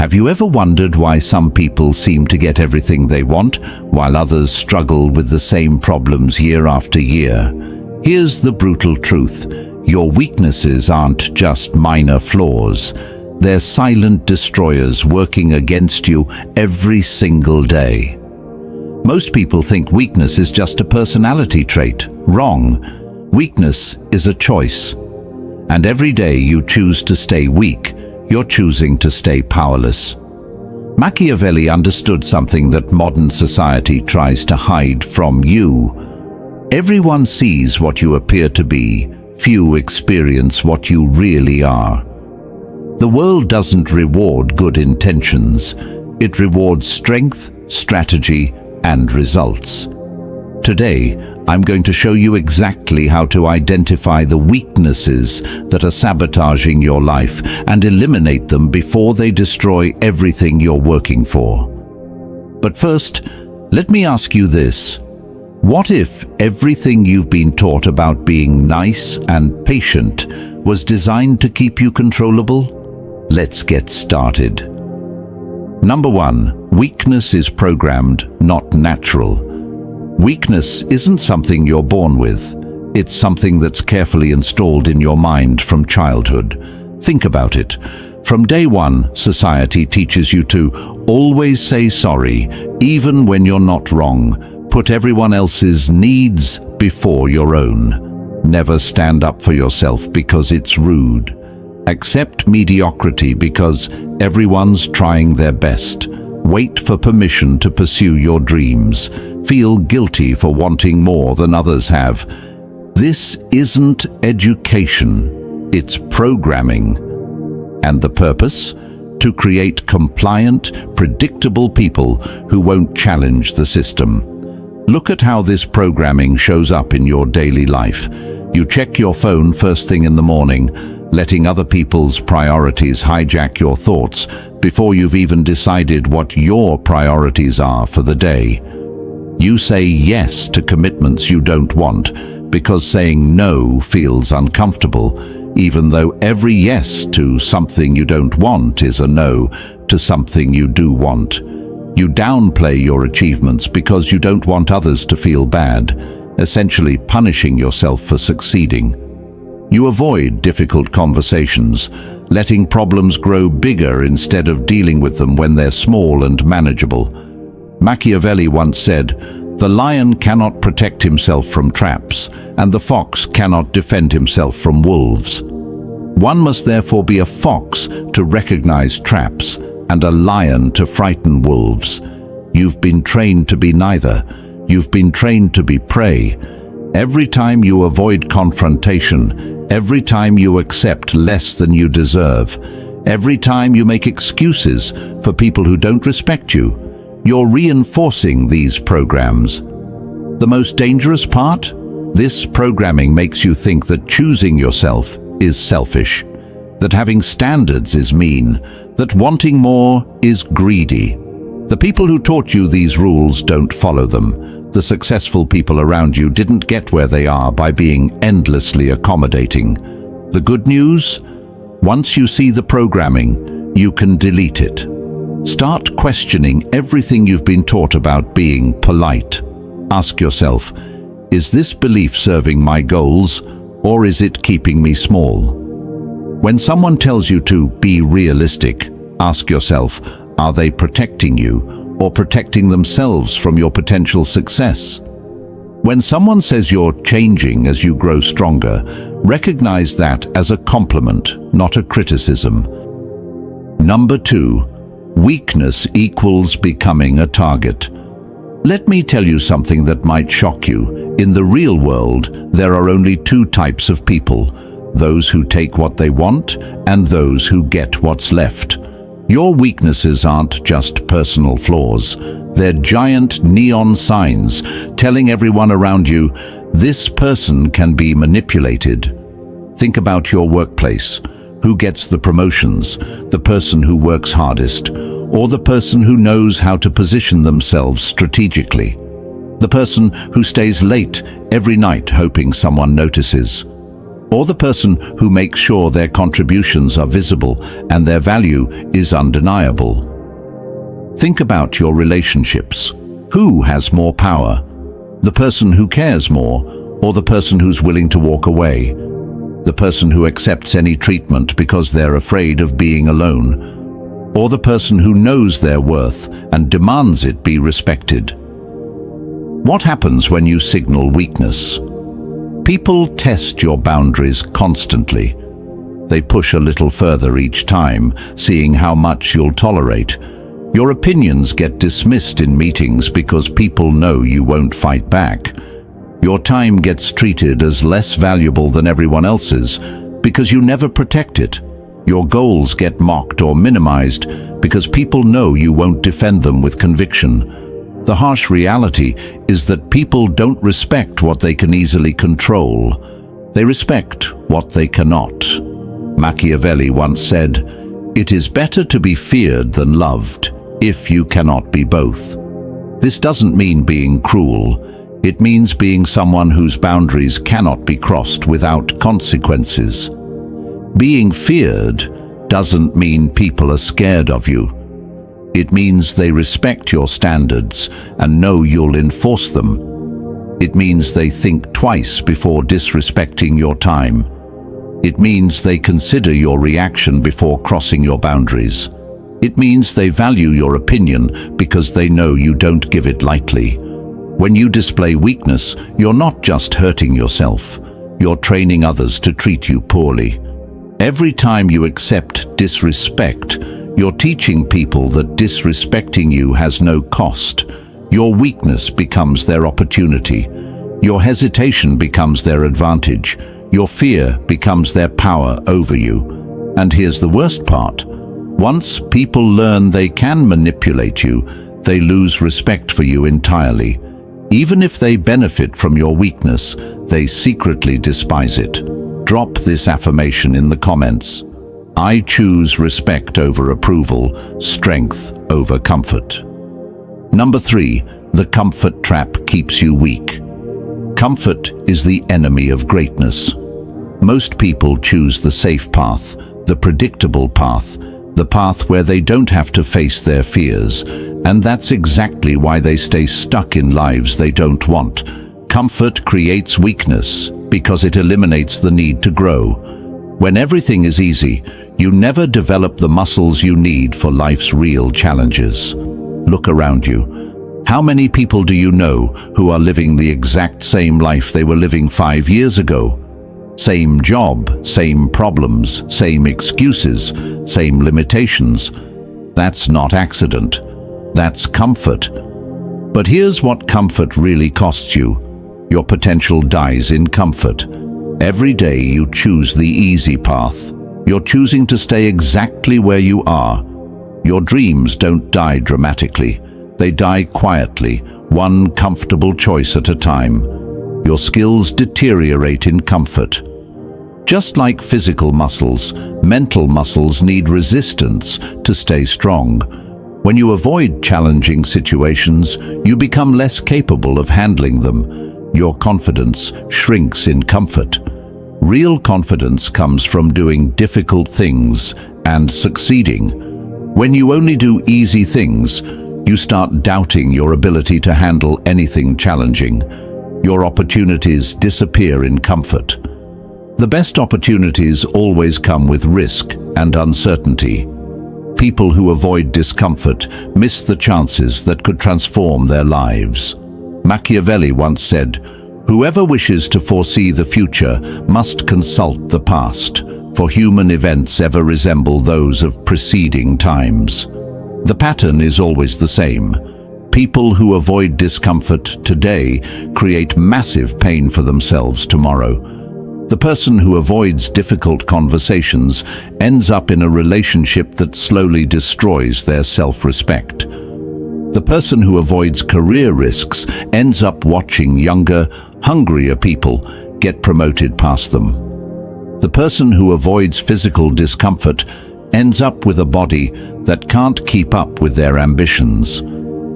Have you ever wondered why some people seem to get everything they want, while others struggle with the same problems year after year? Here's the brutal truth. Your weaknesses aren't just minor flaws. They're silent destroyers working against you every single day. Most people think weakness is just a personality trait. Wrong. Weakness is a choice. And every day you choose to stay weak, you're choosing to stay powerless. Machiavelli understood something that modern society tries to hide from you. Everyone sees what you appear to be. Few experience what you really are. The world doesn't reward good intentions. It rewards strength, strategy, and results. Today, I'm going to show you exactly how to identify the weaknesses that are sabotaging your life and eliminate them before they destroy everything you're working for. But first, let me ask you this. What if everything you've been taught about being nice and patient was designed to keep you controllable? Let's get started. Number 1. Weakness is programmed, not natural. Weakness isn't something you're born with. It's something that's carefully installed in your mind from childhood. Think about it. From day one, society teaches you to always say sorry, even when you're not wrong. Put everyone else's needs before your own. Never stand up for yourself because it's rude. Accept mediocrity because everyone's trying their best. Wait for permission to pursue your dreams. Feel guilty for wanting more than others have. This isn't education, it's programming. And the purpose? To create compliant, predictable people who won't challenge the system. Look at how this programming shows up in your daily life. You check your phone first thing in the morning, letting other people's priorities hijack your thoughts before you've even decided what your priorities are for the day. You say yes to commitments you don't want because saying no feels uncomfortable, even though every yes to something you don't want is a no to something you do want. You downplay your achievements because you don't want others to feel bad, essentially punishing yourself for succeeding. You avoid difficult conversations, letting problems grow bigger instead of dealing with them when they're small and manageable. Machiavelli once said, "The lion cannot protect himself from traps, and the fox cannot defend himself from wolves." One must therefore be a fox to recognize traps and a lion to frighten wolves. You've been trained to be neither. You've been trained to be prey. Every time you avoid confrontation, every time you accept less than you deserve, every time you make excuses for people who don't respect you, you're reinforcing these programs. The most dangerous part? This programming makes you think that choosing yourself is selfish, that having standards is mean, that wanting more is greedy. The people who taught you these rules don't follow them. The successful people around you didn't get where they are by being endlessly accommodating. The good news? Once you see the programming, you can delete it. Start questioning everything you've been taught about being polite. Ask yourself, is this belief serving my goals, or is it keeping me small? When someone tells you to be realistic, ask yourself, are they protecting you or protecting themselves from your potential success? When someone says you're changing as you grow stronger, recognize that as a compliment, not a criticism. Number 2, weakness equals becoming a target. Let me tell you something that might shock you. In the real world, there are only 2 types of people: those who take what they want and those who get what's left. Your weaknesses aren't just personal flaws. They're giant neon signs telling everyone around you, this person can be manipulated. Think about your workplace. Who gets the promotions? The person who works hardest, or the person who knows how to position themselves strategically? The person who stays late every night hoping someone notices? Or the person who makes sure their contributions are visible and their value is undeniable? Think about your relationships. Who has more power? The person who cares more, or the person who's willing to walk away? The person who accepts any treatment because they're afraid of being alone? Or the person who knows their worth and demands it be respected? What happens when you signal weakness? People test your boundaries constantly. They push a little further each time, seeing how much you'll tolerate. Your opinions get dismissed in meetings because people know you won't fight back. Your time gets treated as less valuable than everyone else's because you never protect it. Your goals get mocked or minimized because people know you won't defend them with conviction. The harsh reality is that people don't respect what they can easily control. They respect what they cannot. Machiavelli once said, "It is better to be feared than loved, if you cannot be both." This doesn't mean being cruel. It means being someone whose boundaries cannot be crossed without consequences. Being feared doesn't mean people are scared of you. It means they respect your standards and know you'll enforce them. It means they think twice before disrespecting your time. It means they consider your reaction before crossing your boundaries. It means they value your opinion because they know you don't give it lightly. When you display weakness, you're not just hurting yourself. You're training others to treat you poorly. Every time you accept disrespect, you're teaching people that disrespecting you has no cost. Your weakness becomes their opportunity. Your hesitation becomes their advantage. Your fear becomes their power over you. And here's the worst part. Once people learn they can manipulate you, they lose respect for you entirely. Even if they benefit from your weakness, they secretly despise it. Drop this affirmation in the comments. I choose respect over approval, strength over comfort. Number 3, the comfort trap keeps you weak. Comfort is the enemy of greatness. Most people choose the safe path, the predictable path, the path where they don't have to face their fears, and that's exactly why they stay stuck in lives they don't want. Comfort creates weakness because it eliminates the need to grow. When everything is easy, you never develop the muscles you need for life's real challenges. Look around you. How many people do you know who are living the exact same life they were living 5 years ago? Same job, same problems, same excuses, same limitations. That's not accident. That's comfort. But here's what comfort really costs you. Your potential dies in comfort. Every day you choose the easy path. You're choosing to stay exactly where you are. Your dreams don't die dramatically. They die quietly, one comfortable choice at a time. Your skills deteriorate in comfort. Just like physical muscles, mental muscles need resistance to stay strong. When you avoid challenging situations, you become less capable of handling them. Your confidence shrinks in comfort. Real confidence comes from doing difficult things and succeeding. When you only do easy things, you start doubting your ability to handle anything challenging. Your opportunities disappear in comfort. The best opportunities always come with risk and uncertainty. People who avoid discomfort miss the chances that could transform their lives. Machiavelli once said, "Whoever wishes to foresee the future must consult the past, for human events ever resemble those of preceding times." The pattern is always the same. People who avoid discomfort today create massive pain for themselves tomorrow. The person who avoids difficult conversations ends up in a relationship that slowly destroys their self-respect. The person who avoids career risks ends up watching younger, hungrier people get promoted past them. The person who avoids physical discomfort ends up with a body that can't keep up with their ambitions.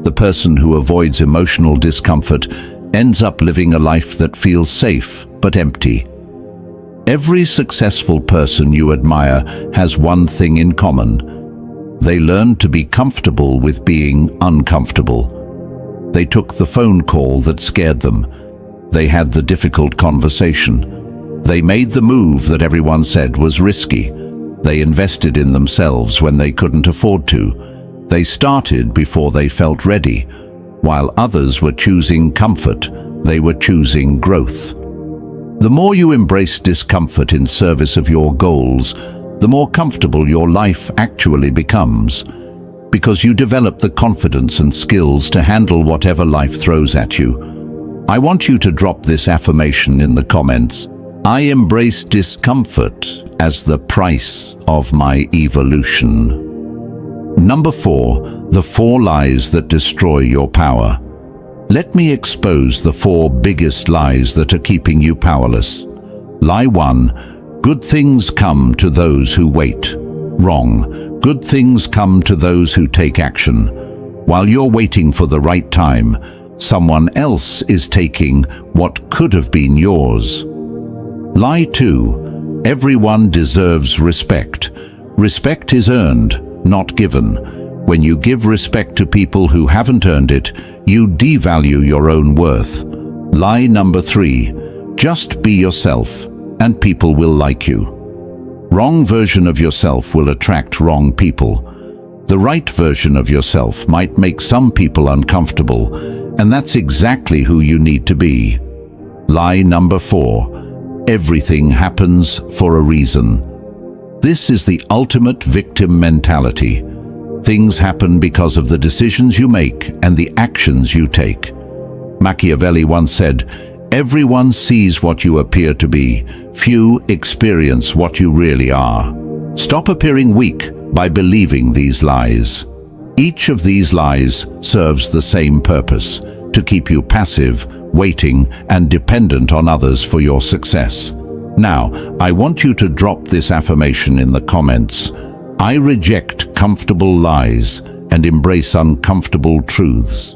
The person who avoids emotional discomfort ends up living a life that feels safe but empty. Every successful person you admire has one thing in common. They learned to be comfortable with being uncomfortable. They took the phone call that scared them. They had the difficult conversation. They made the move that everyone said was risky. They invested in themselves when they couldn't afford to. They started before they felt ready. While others were choosing comfort, they were choosing growth. The more you embrace discomfort in service of your goals, the more comfortable your life actually becomes, because you develop the confidence and skills to handle whatever life throws at you. I want you to drop this affirmation in the comments. I embrace discomfort as the price of my evolution. Number 4, the 4 lies that destroy your power. Let me expose the 4 biggest lies that are keeping you powerless. Lie 1, good things come to those who wait. Wrong. Good things come to those who take action. While you're waiting for the right time, someone else is taking what could have been yours. Lie 2, everyone deserves respect. Respect is earned, not given. When you give respect to people who haven't earned it, you devalue your own worth. Lie number 3, just be yourself, and people will like you. Wrong version of yourself will attract wrong people. The right version of yourself might make some people uncomfortable, and that's exactly who you need to be. Lie number 4, everything happens for a reason. This is the ultimate victim mentality. Things happen because of the decisions you make and the actions you take. Machiavelli once said, everyone sees what you appear to be. Few experience what you really are. Stop appearing weak by believing these lies. Each of these lies serves the same purpose, to keep you passive, waiting, and dependent on others for your success. Now, I want you to drop this affirmation in the comments. I reject comfortable lies and embrace uncomfortable truths.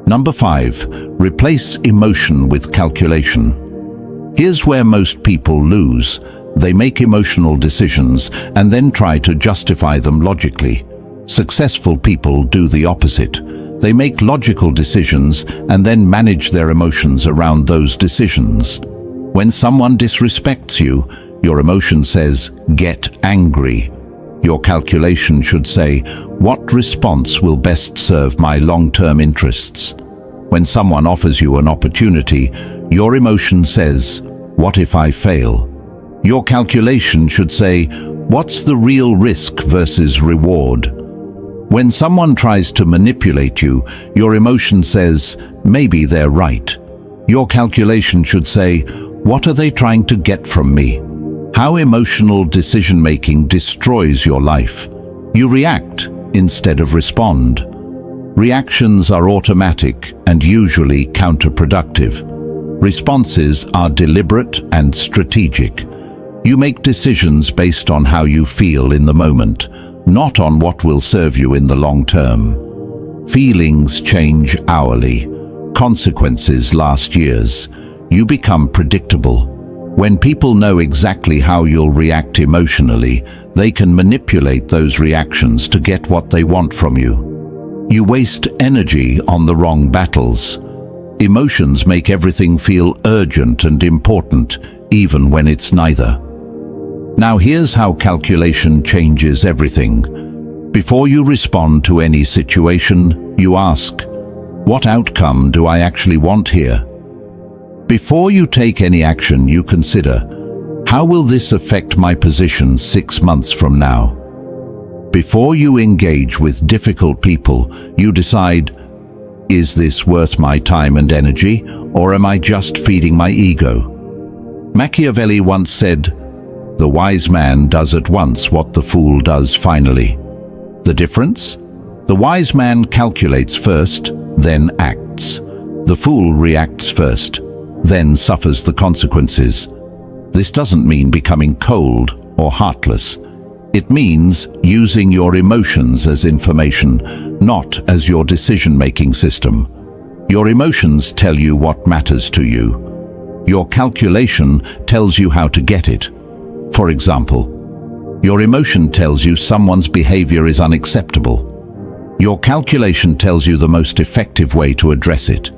Number 5, replace emotion with calculation. Here's where most people lose. They make emotional decisions and then try to justify them logically. Successful people do the opposite. They make logical decisions and then manage their emotions around those decisions. When someone disrespects you, your emotion says, get angry. Your calculation should say, what response will best serve my long-term interests? When someone offers you an opportunity, your emotion says, what if I fail? Your calculation should say, what's the real risk versus reward? When someone tries to manipulate you, your emotion says, maybe they're right. Your calculation should say, what are they trying to get from me? How emotional decision-making destroys your life. You react instead of respond. Reactions are automatic and usually counterproductive. Responses are deliberate and strategic. You make decisions based on how you feel in the moment, not on what will serve you in the long term. Feelings change hourly. Consequences last years. You become predictable. When people know exactly how you'll react emotionally, they can manipulate those reactions to get what they want from you. You waste energy on the wrong battles. Emotions make everything feel urgent and important, even when it's neither. Now here's how calculation changes everything. Before you respond to any situation, you ask, what outcome do I actually want here? Before you take any action, you consider, how will this affect my position 6 months from now? Before you engage with difficult people, you decide, is this worth my time and energy, or am I just feeding my ego? Machiavelli once said, the wise man does at once what the fool does finally. The difference? The wise man calculates first, then acts. The fool reacts first, then suffers the consequences. This doesn't mean becoming cold or heartless. It means using your emotions as information, not as your decision-making system. Your emotions tell you what matters to you. Your calculation tells you how to get it. For example, your emotion tells you someone's behavior is unacceptable. Your calculation tells you the most effective way to address it.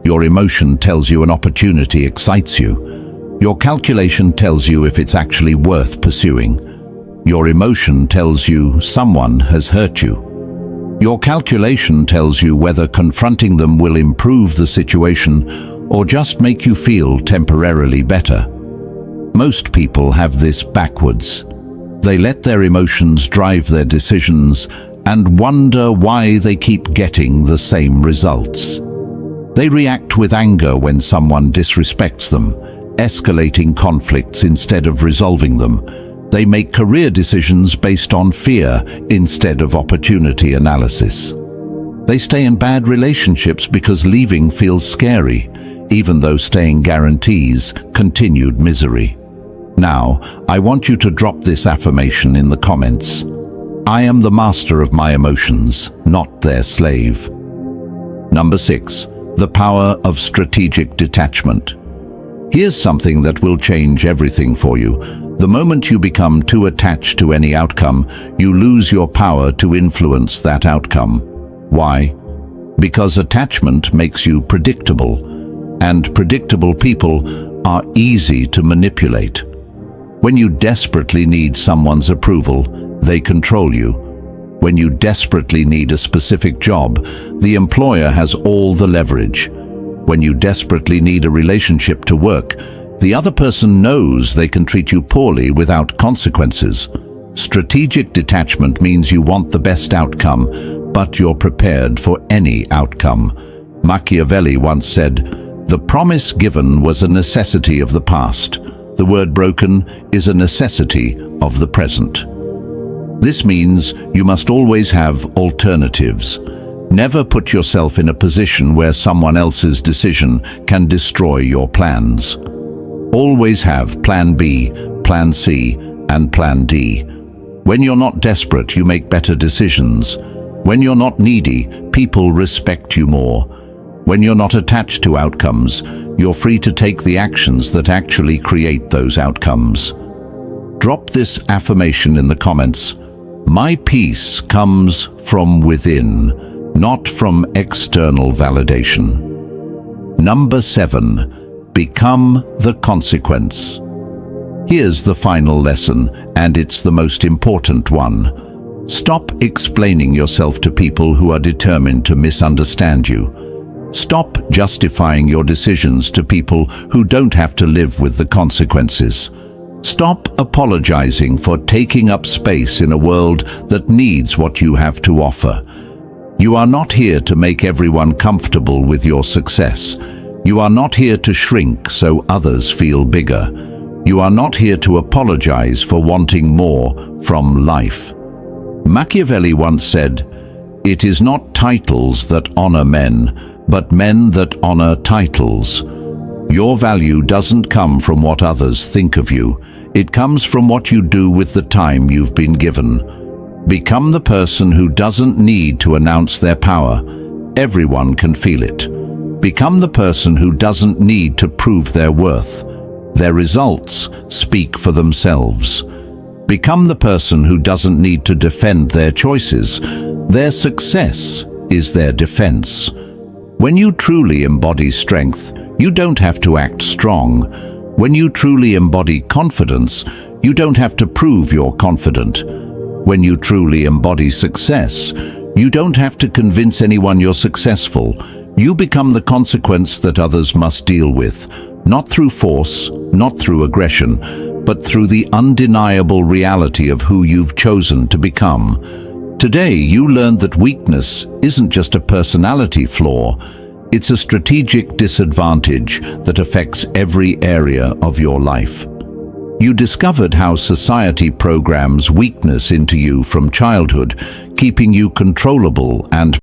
Your emotion tells you an opportunity excites you. Your calculation tells you if it's actually worth pursuing. Your emotion tells you someone has hurt you. Your calculation tells you whether confronting them will improve the situation or just make you feel temporarily better. Most people have this backwards. They let their emotions drive their decisions and wonder why they keep getting the same results. They react with anger when someone disrespects them, escalating conflicts instead of resolving them. They make career decisions based on fear instead of opportunity analysis. They stay in bad relationships because leaving feels scary, even though staying guarantees continued misery. Now, I want you to drop this affirmation in the comments. I am the master of my emotions, not their slave. Number 6. The power of strategic detachment. Here's something that will change everything for you. The moment you become too attached to any outcome, you lose your power to influence that outcome. Why? Because attachment makes you predictable, and predictable people are easy to manipulate. When you desperately need someone's approval, they control you. When you desperately need a specific job, the employer has all the leverage. When you desperately need a relationship to work, the other person knows they can treat you poorly without consequences. Strategic detachment means you want the best outcome, but you're prepared for any outcome. Machiavelli once said, "The promise given was a necessity of the past. The word broken is a necessity of the present." This means you must always have alternatives. Never put yourself in a position where someone else's decision can destroy your plans. Always have Plan B, Plan C, and Plan D. When you're not desperate, you make better decisions. When you're not needy, people respect you more. When you're not attached to outcomes, you're free to take the actions that actually create those outcomes. Drop this affirmation in the comments. My peace comes from within, not from external validation. Number 7. Become the consequence. Here's the final lesson, and it's the most important one. Stop explaining yourself to people who are determined to misunderstand you. Stop justifying your decisions to people who don't have to live with the consequences. Stop apologizing for taking up space in a world that needs what you have to offer. You are not here to make everyone comfortable with your success. You are not here to shrink so others feel bigger. You are not here to apologize for wanting more from life. Machiavelli once said, "It is not titles that honor men, but men that honor titles." Your value doesn't come from what others think of you. It comes from what you do with the time you've been given. Become the person who doesn't need to announce their power. Everyone can feel it. Become the person who doesn't need to prove their worth. Their results speak for themselves. Become the person who doesn't need to defend their choices. Their success is their defense. When you truly embody strength, you don't have to act strong. When you truly embody confidence, you don't have to prove you're confident. When you truly embody success, you don't have to convince anyone you're successful. You become the consequence that others must deal with, not through force, not through aggression, but through the undeniable reality of who you've chosen to become. Today, you learned that weakness isn't just a personality flaw, it's a strategic disadvantage that affects every area of your life. You discovered how society programs weakness into you from childhood, keeping you controllable and